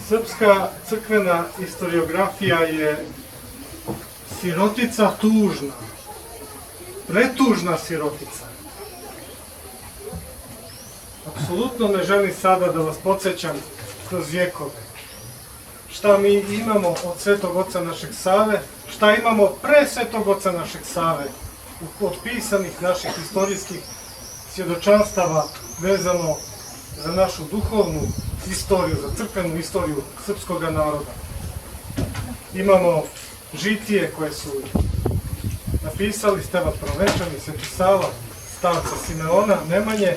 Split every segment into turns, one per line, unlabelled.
Srpska crkvena istoriografija je sirotica tužna, pretužna sirotica. Apsolutno ne želim sada da vas podsjećam kroz vjekove. Šta mi imamo od Svetog Oca našeg Save, šta imamo pre Svetog Oca našeg Save, od pisanih naših istorijskih svjedočanstava vezano za našu duhovnu istoriju, za crkvenu istoriju srpskog naroda. Imamo žitije koje su napisali Stevan Provečani, Sveti Sava, starca Simeona Nemanje.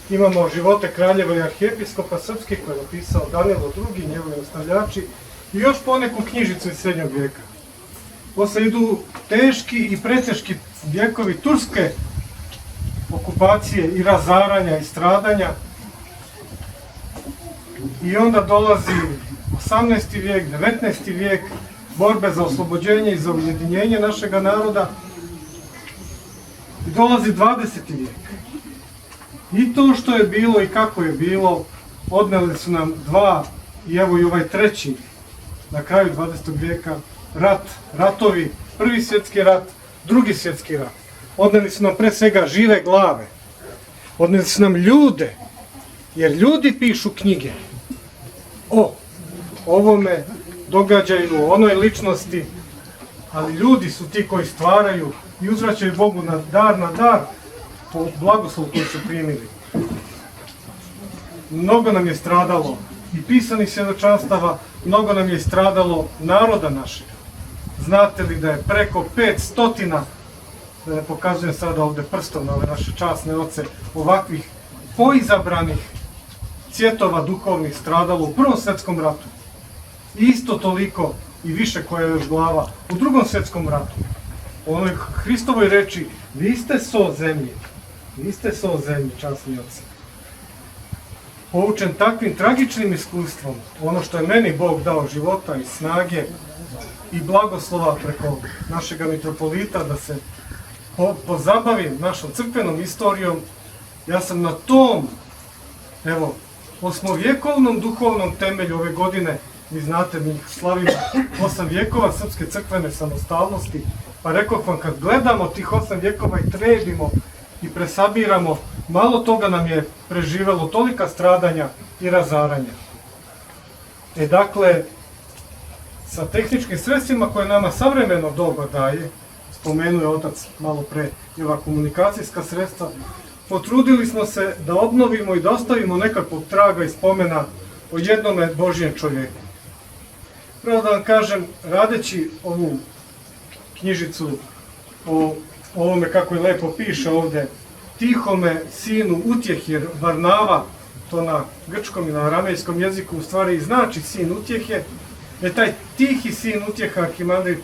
Imamo živote kraljeva i arhijepiskopa srpskih koje je napisao Danilo II, njegovi ostavljači, i još poneku knjižicu iz srednjeg vijeka. Posle idu teški i preteški vjekovi turske okupacije i razaranja i stradanja. I onda dolazi 18. vijek, 19. vijek, borbe za oslobođenje i za ujedinjenje našega naroda. I dolazi 20. vijek. I to što je bilo i kako je bilo, odneli su nam dva, i evo i ovaj treći, na kraju 20. vijeka, ratovi, prvi svjetski rat, drugi svjetski rat. Odneli su nam pre svega žive glave, odneli su nam ljude, jer ljudi pišu knjige o ovome događaju, o onoj ličnosti, ali ljudi su ti koji stvaraju i uzvraćaju Bogu na dar po blagoslovu koji su primili. Mnogo nam je stradalo i pisanih svjedočanstava, mnogo nam je stradalo naroda našeg. Znate li da je preko 500, da ne pokazujem sada ovdje prstom na ove naše časne oce, ovakvih poizabranih cvjetova duhovnih stradalo u Prvom svjetskom ratu. Isto toliko i više koja je još glava u Drugom svjetskom ratu. U onoj Hristovoj reči, vi ste so zemlje, časni oci. Poučen takvim tragičnim iskustvom, ono što je meni Bog dao života i snage i blagoslova preko našega mitropolita da se pozabavim našom crkvenom istorijom, ja sam na tom, evo, osmovjekovnom duhovnom temelju ove godine, vi znate, mi slavimo 8 vjekova srpske crkvene samostalnosti, pa rekoh vam, kad gledamo tih 8 vjekova i trebimo i presabiramo, malo toga nam je preživelo, tolika stradanja i razaranja. Dakle, sa tehničkim sredstvima koje nama savremeno doba daje, spomenuje otac malo pre i ova komunikacijska sredstva, potrudili smo se da obnovimo i da ostavimo nekakvog traga i spomena o jednome Božjem čovjeku. Prvo da vam kažem, radeći ovu knjižicu o ovome, kako je lepo piše ovdje, tihome sinu utjehe, Varnava, to na grčkom i na aramejskom jeziku u stvari znači sin utjehe, je taj tihi sin utjeha arhimandrit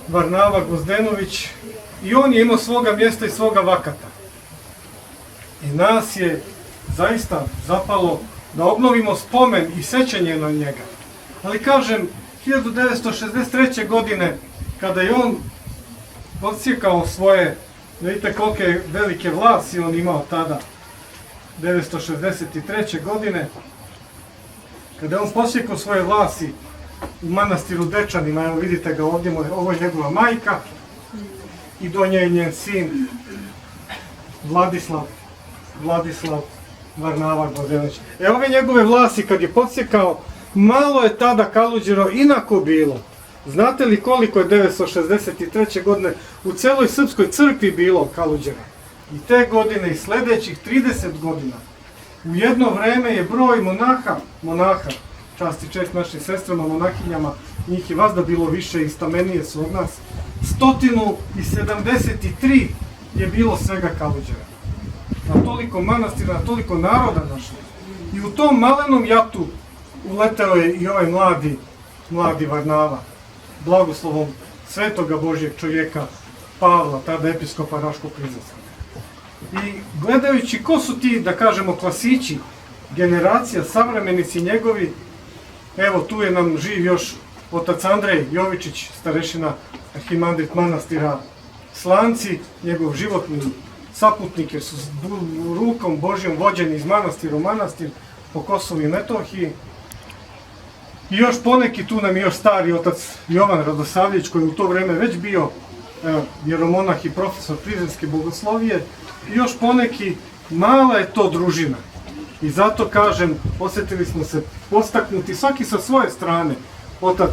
Varnava Gozdenović, i on je imao svoga mjesta i svoga vakata. I nas je zaista zapalo da obnovimo spomen i sećanje na njega. Ali kažem, 1963. godine, kada je on odsjekao svoje, vidite kolike velike vlasi on imao tada, 1963. godine, kada je on posjekao svoje vlasi u manastiru Dečanima, evo vidite ga ovdje, ovo je njegova majka, i do nje je njen sin Vladislav Varnava Gozdenović. Ove njegove vlasi kad je podsjekao, malo je tada Kaluđero inako bilo. Znate li koliko je 1963. godine u celoj srpskoj crkvi bilo Kaluđera? I te godine i sljedećih 30 godina. U jedno vreme je broj monaha, čast i čest našim sestrama, monahinjama, njih je vazda bilo više i stamenije su od nas, 173 je bilo svega Kaluđera. Na toliko manastira, na toliko naroda našeg. I u tom malenom jatu uleteo je i ovaj mladi Varnava, blagoslovom svetoga Božjeg čovjeka Pavla, tada episkopa Raško-Prizrenskog. I gledajući ko su ti, da kažemo, klasići, generacija, savremenici njegovi, evo tu je nam živ još otac Andrej Jovičić, starešina arhimandrit manastira Slanci, njegov životni saputnik, jer su rukom Božjom vođeni iz manastira u manastir, po Kosovu i Metohiji. I još poneki, tu nam je još stari otac Jovan Radosavljević, koji je u to vreme već bio vjeromonah i profesor prizrenske bogoslovije. I još poneki, mala je to družina. I zato kažem, osjetili smo se postaknuti svaki sa svoje strane. Otac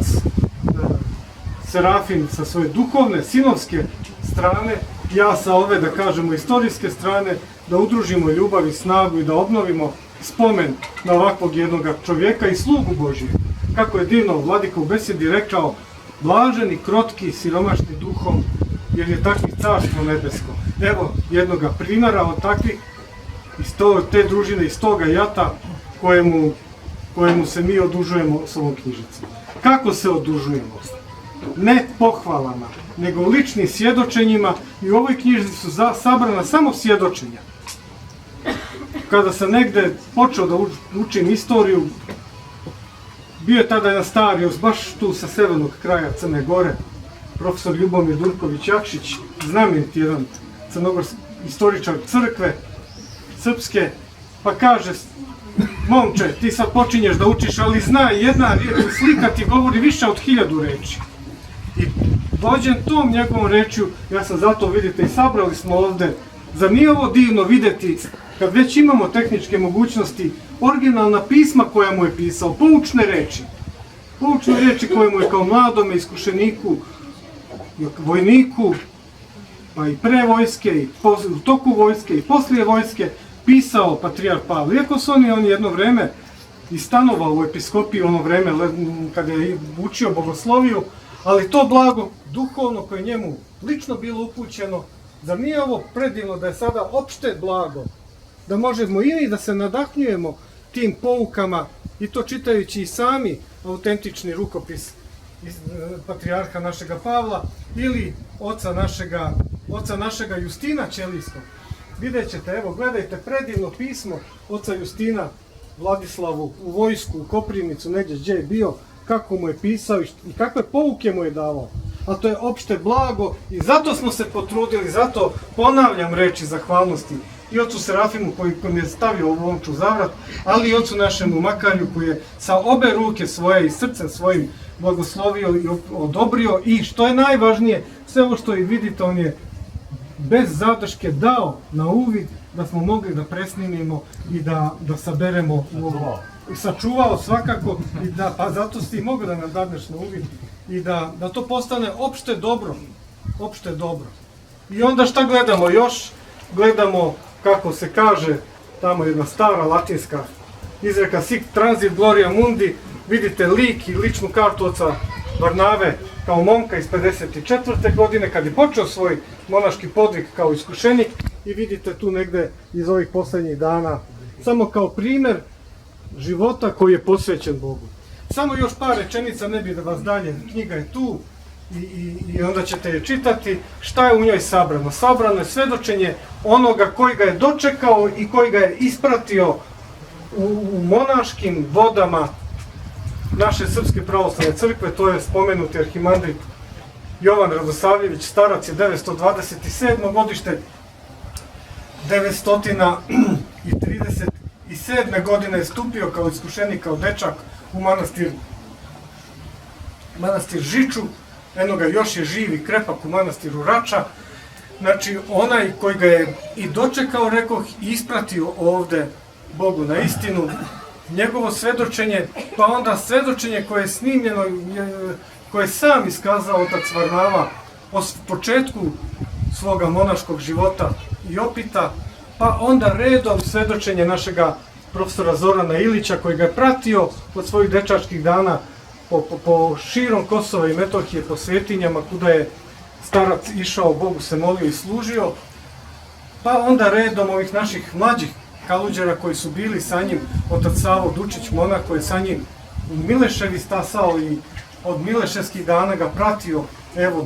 Serafim sa svoje duhovne, sinovske strane, ja sa ove, da kažemo, istorijske strane, da udružimo ljubav i snagu i da obnovimo spomen na ovakvog jednog čovjeka i slugu Božije. Kako je divno vladika u besedi rekao, blaženi, krotki, siromašni duhom, jer je takvih carstvo nebesko. Evo jednoga primjera od takvih, iz te družine, iz toga jata kojemu se mi odužujemo s ovom knjižicom. Kako se odužujemo? Ne pohvalama, nego ličnim svjedočenjima, i u ovoj knjižici su sabrana samo svjedočenja. Kada sam negde počeo da učim istoriju, bio je tada jedan stari, baš tu sa severnog kraja Crne Gore, profesor Ljubomir Durković-Jakšić, znamenit jedan crnogorski istoričar crkve srpske, pa kaže, momče, ti sad počinješ da učiš, ali znaj, jedna slika ti govori više od 1000 reči. I vođen tom njegovom rečju, ja sam zato, vidite, i sabrali smo ovde, zar nije ovo divno videti, kad već imamo tehničke mogućnosti, originalna pisma koja mu je pisao, poučne reči koje mu je kao mladome iskušeniku, vojniku, pa i pre vojske, i u toku vojske, i poslije vojske, pisao patrijarh Pavle. Iako su on jedno vreme i stanovao u episkopiji, ono vreme kada je učio bogosloviju, ali to blago duhovno koje njemu lično bilo upućeno, zar nije ovo predivno da je sada opšte blago, da možemo i mi da se nadahnjujemo tim poukama, i to čitajući i sami autentični rukopis patrijarha našega Pavla ili oca našega Justina Ćelijskog. Vidjet ćete, evo, gledajte predivno pismo oca Justina Vladislavu u vojsku, u Koprivnicu, negdje gdje je bio, kako mu je pisao i kakve pouke mu je davao. A to je opšte blago i zato smo se potrudili, zato ponavljam reči zahvalnosti i ocu Serafimu koji mi je stavio ovu omču zavrat, ali i ocu našemu Makarju koji je sa obe ruke svoje i srcem svojim blagoslovio i odobrio, i što je najvažnije, sve ovo što i vidite, on je bez zadrške dao na uvid da smo mogli da presnimimo i da saberemo u ovo. I sačuvao svakako, i pa zato si mogli da nam dadneš na uvid i da to postane opšte dobro. I onda šta gledamo još? Gledamo, kako se kaže, tamo jedna stara latinska izreka sic transit gloria mundi, vidite lik i ličnu kartu oca Varnave kao momka iz 54. godine, kad je počeo svoj monaški podvig kao iskušenik, i vidite tu negde iz ovih poslednjih dana, samo kao primer života koji je posvećen Bogu. Samo još par rečenica, ne bi da vas dalje, knjiga je tu i onda ćete je čitati. Šta je u njoj sabrano? Sabrano je svedočenje onoga koji ga je dočekao i koji ga je ispratio u monaškim vodama naše Srpske pravoslavne crkve, to je spomenuti arhimandrit Jovan Radosavljević, starac je 927. godište, 937. godine je stupio kao iskušenik, kao dečak u manastir Žiču, eno ga još je živ i krepak u manastiru Rača. Znači, onaj koji ga je i dočekao, rekoh, i ispratio ovde Bogu na istinu, njegovo svedočenje, pa onda svedočenje koje je snimljeno, koje je sam iskazao otac Varnava o početku svoga monaškog života i opita, pa onda redom svedočenje našega profesora Zorana Ilića koji ga je pratio od svojih dečačkih dana po širom Kosova i Metohije, po svetinjama kuda je starac išao, Bogu se molio i služio, pa onda redom ovih naših mlađih kaluđera koji su bili sa njim, otac Savo Dučić, monah koji je sa njim u Mileševi stasao i od Mileševskih dana ga pratio, evo,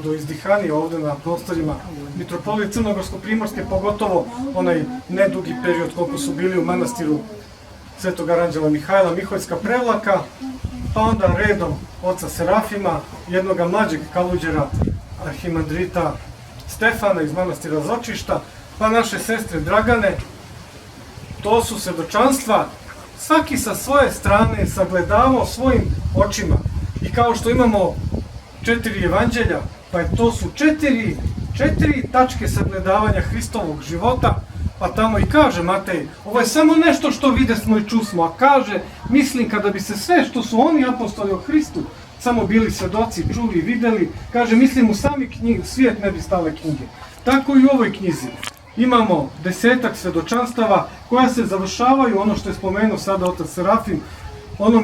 do izdihanija ovde na prostorima Mitropolije Crnogorsko-Primorske, pogotovo onaj nedugi period koliko su bili u manastiru Svetog Aranđela Mihajla, Miholjska Prevlaka, pa onda redom oca Serafima, jednoga mlađeg kaluđera, arhimandrita Stefana iz manastira Zočišta, pa naše sestre Dragane. To su svedočanstva svaki sa svoje strane sagledavao svojim očima. I kao što imamo 4 evanđelja, pa to su četiri tačke sagledavanja Hristovog života, pa tamo i kaže Matej, ovo je samo nešto što videsmo i čusmo, a kaže, mislim kada bi se sve što su oni apostoli o Hristu samo bili svedoci, čuli i videli, kaže, mislim u sami svijet ne bi stale knjige. Tako i u ovoj knjizi. Imamo 10-ak svedočanstava koja se završavaju, ono što je spomenuo sada otac Serafim, onom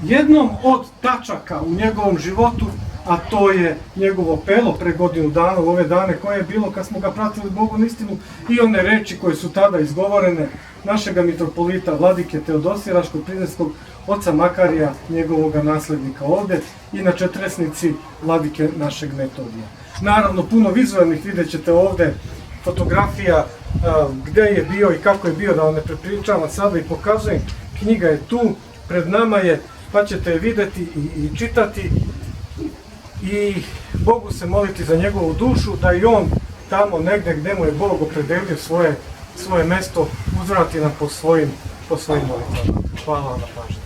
jednom od tačaka u njegovom životu, a to je njegovo pelo pre godinu dana, u ove dane koje je bilo kad smo ga pratili Bogu istinu, i one reči koje su tada izgovorene našega mitropolita Vladike Teodosija Raško-Prizrenskog, oca Makarija, njegovoga naslednika ovde, i na četresnici Vladike našeg Metodija. Naravno, puno vizualnih vidjet ćete ovde fotografija gde je bio i kako je bio, da vam ne prepričavam sada i pokazujem. Knjiga je tu, pred nama je, pa ćete je videti i čitati i Bogu se moliti za njegovu dušu, da i on tamo negde gde mu je Bog opredelio svoje mesto uzvrati nam po svojim molitvama. Hvala vam na pažnji.